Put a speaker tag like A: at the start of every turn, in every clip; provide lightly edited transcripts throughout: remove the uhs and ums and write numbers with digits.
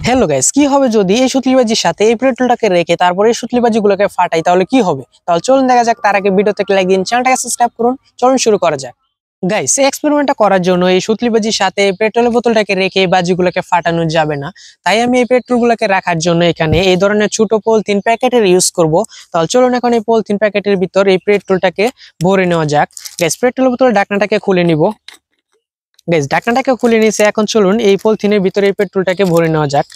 A: Hello guys, কি হবে যদি এই সুতলিবাজির সাথে এই পেট্রোলটাকে রেখে তারপরে এই সুতলিবাজিগুলোকে ফাটাই, তাহলে কি হবে? তাহলে চলুন দেখা যাক। তার আগে ভিডিওতে লাইক দিন, চ্যানেলটাকে সাবস্ক্রাইব করুন। চলুন শুরু করা যাক। গাইস, এই এক্সপেরিমেন্টটা করার জন্য এই সুতলিবাজির সাথে এই পেট্রোলের বোতলটাকে রেখে এই বাজিগুলোকে ফাটানো যাবে না। তাই আমি এই পেট্রোলগুলোকে রাখার জন্য এখানে এই ধরনের ছোট পলিথিন প্যাকেটের ইউজ করব। তাহলে চলুন এখন এই পলিথিন প্যাকেটের ভিতর এই পেট্রোলটাকে ভরে নেওয়া যাক। গাইস, পেট্রোলের বোতলের ঢাকনাটাকে খুলে নিব। গাইস, ঢাকনাটাকে খুলে নিয়েছে। এখন চলুন এই পলিথিনের ভিতরে এই পেট্রোলটাকে ভরে নেওয়া যাক।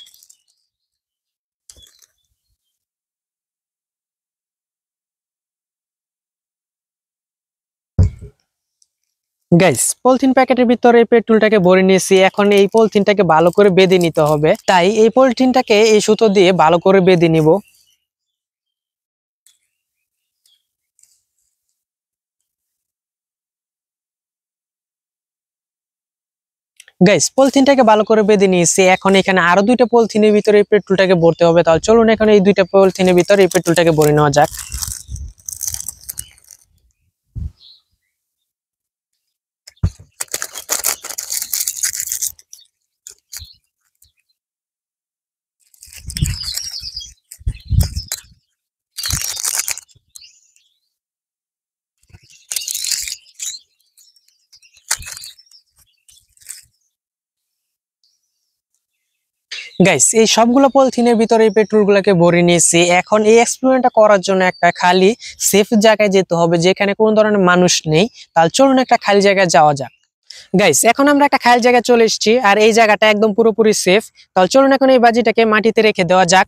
A: গাইস, পলিথিন প্যাকেটের ভিতরে পেট্রোলটাকে ভরে নিয়েছি। এখন এই পলিথিনটাকে ভালো করে বেঁধে নিতে হবে। তাই এই পলিথিনটাকে এই সুতো দিয়ে ভালো করে বেঁধে নিব। গাইস, পলিথিনটাকে ভালো করে বেঁধে নিয়েছি। এখন এখানে আরো দুইটা পলিথিনের ভিতরে এই পেট্রোলটাকে ভরতে হবে। তাহলে চলুন এখন এই দুইটা পলিথিনের ভিতরে এই পেট্রোলটাকে ভরে নেওয়া যাক। গাইস, এই সবগুলো পলিথিনের ভিতরে এই পেট্রোলগুলোকে ভরে নিয়েছি। এখন এই এক্সপেরিমেন্টটা করার জন্য একটা খালি সেফ জায়গায় যেতে হবে, যেখানে কোনো ধরনের মানুষ নেই। তাহলে চলুন একটা খালি জায়গায় যাওয়া যাক। গাইস, এখন আমরা একটা খালি জায়গায় চলে এসেছি, আর এই জায়গাটা একদম পুরোপুরি সেফ। তাহলে চলুন এখন এই বাজিটাকে মাটিতে রেখে দেওয়া যাক।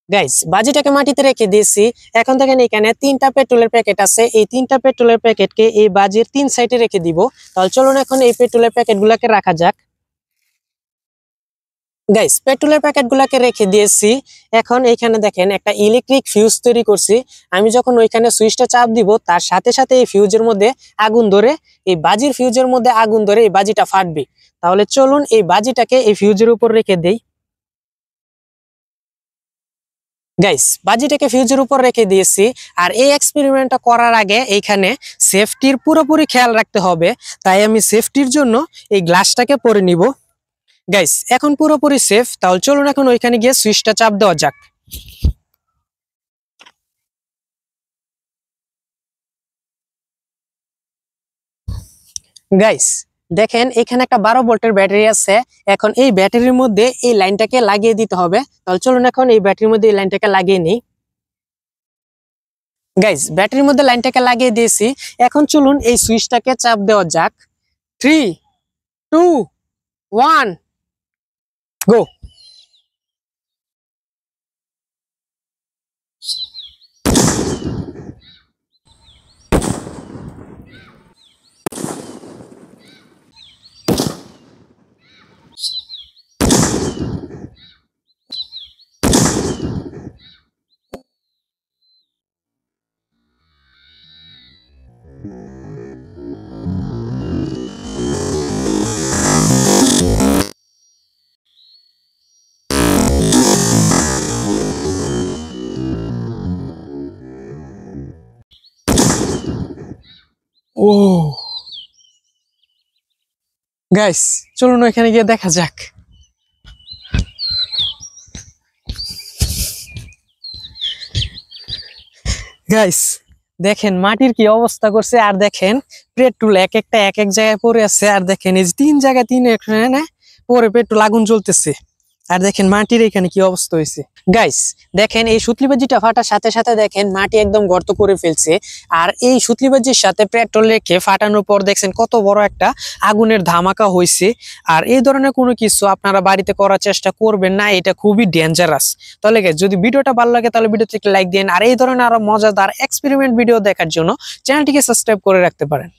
A: গাইস, বাজিটাকে মাটিতে রেখে দিয়েছি। এখন দেখেন এখানে 3টা পেট্রোলের প্যাকেট আছে। এই 3টা পেট্রোলের প্যাকেটকে এই বাজির 3 সাইডে রেখে দিব। তাহলে চলুন এখন এই পেট্রোলের প্যাকেটগুলোকে রাখা যাক। গাইস, পেট্রোলের প্যাকেটগুলোকে রেখে দিয়েছি। এখন এইখানে দেখেন একটা ইলেকট্রিক ফিউজ তৈরি করছি। আমি যখন ওইখানে সুইচটা চাপ দিব, তার সাথে সাথে এই ফিউজের মধ্যে আগুন ধরে, এই বাজির ফিউজের মধ্যে আগুন ধরে এই বাজিটা ফাটবে। তাহলে চলুন এই বাজিটাকে এই ফিউজের উপর রেখে দেই। গাইস, বাজিটাকে ফিউজের উপর রেখে দিয়েছি। আর এই এক্সপেরিমেন্টটা করার আগে এইখানে সেফটির পুরোপুরি খেয়াল রাখতে হবে। তাই আমি সেফটির জন্য এই গ্লাসটাকে পরে নিব। গাইস, এখন পুরোপুরি সেফ। তাহলে চলুন এখন ওইখানে গিয়ে সুইচটা চাপ দেওয়া যাক। গাইস, দেখেন এখানে একটা 12 ভোল্টের ব্যাটারি আছে। এখন এই ব্যাটারির মধ্যে এই লাইনটাকে লাগিয়ে দিতে হবে। তাহলে চলুন এখন এই ব্যাটারির মধ্যে এই লাইনটাকে লাগিয়ে নিই। গাইস, ব্যাটারির মধ্যে লাইনটাকে লাগিয়ে দিয়েছি। এখন চলুন এই সুইচটাকে চাপ দেওয়া যাক। 3, 2, 1, গো। ও গাইস, চলুন ওইখানে গিয়ে দেখা যাক। গাইস, দেখেন মাটির কি অবস্থা করছে। আর দেখেন পেট্রোল এক একটা এক এক জায়গায় পড়ে আছে। আর দেখেন এই যে 3 জায়গায় 3 এখানে পরে পেট্রোল আগুন জ্বলতেছে। আর দেখেন মাটির এখানে কি অবস্থা হয়েছে। গাইস, দেখেন এই সুতলিবাজিটা ফাটার সাথে সাথে দেখেন মাটি একদম গর্ত করে ফেলছে। আর এই সুতলিবাজির সাথে পেট্রোল রেখে ফাটানোর পর দেখছেন কত বড় একটা আগুনের ধামাকা হয়েছে। আর এই ধরনের কোনো কিছু আপনারা বাড়িতে করার চেষ্টা করবেন না, এটা খুবই ডেঞ্জারাস। তাহলে গাইস, যদি ভিডিওটা ভালো লাগে তাহলে ভিডিওতে লাইক দিন। আর এই ধরনের আরো মজাদার এক্সপেরিমেন্ট ভিডিও দেখার জন্য চ্যানেলটিকে সাবস্ক্রাইব করে রাখতে পারেন।